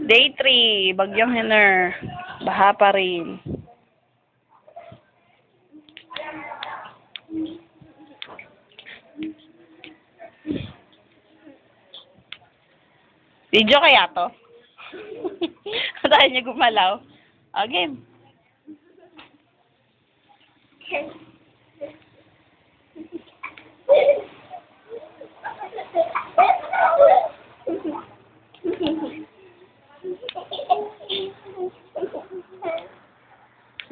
Day 3, Bagyong Henner. Baha pa rin. Video kaya to? Tayo niya gumalaw. Game.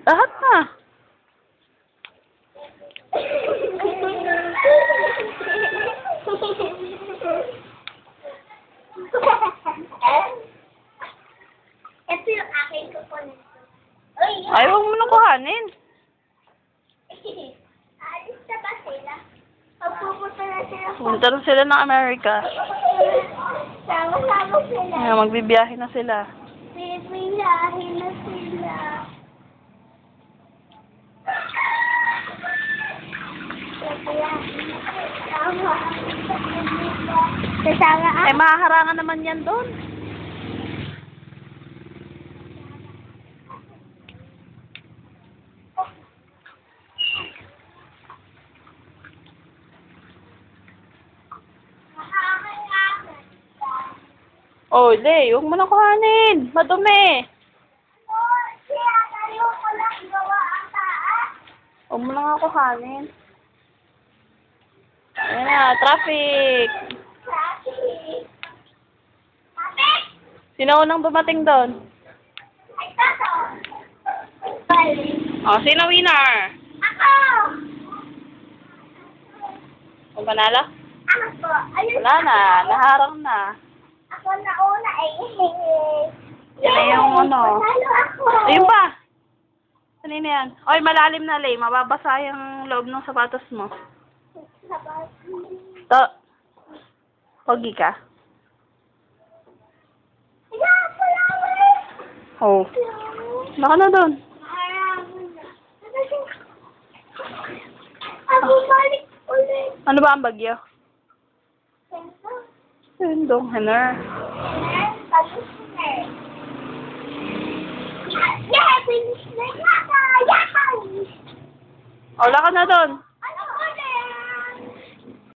Lahat na. Ito yung aking kukunin. Ay, huwag mo nang kuhanin. Alis na ba sila? Magpupunta na sila. Punta na sila ng Amerika. Sama-sama sila. Ay, magbibiyahe na sila. Bibiyahin na sila. Kasama Ay, mahaharangan naman yan doon. Oh, hindi. Huwag mo na kuhanin. Madumi. Huwag mo na nga kuhanin. Ayan na, traffic. Sino unang dumating doon? Oh, sino winner? Ako! Kung panalo? Ako po. Ayun. Wala na. Naharang na. Ako na una eh. Yan na yung ano. Panalo ako. Ayun pa. Kanina yan. Oy, malalim na lay. Mababasa yung loob ng sapatos mo. To. Pogi ka? Oh. Baka na doon. Ako balik ulit. Ano ba ang bagyo? Sendong Henner. Yeah, finish na yata! Yeah! Wala ka na doon.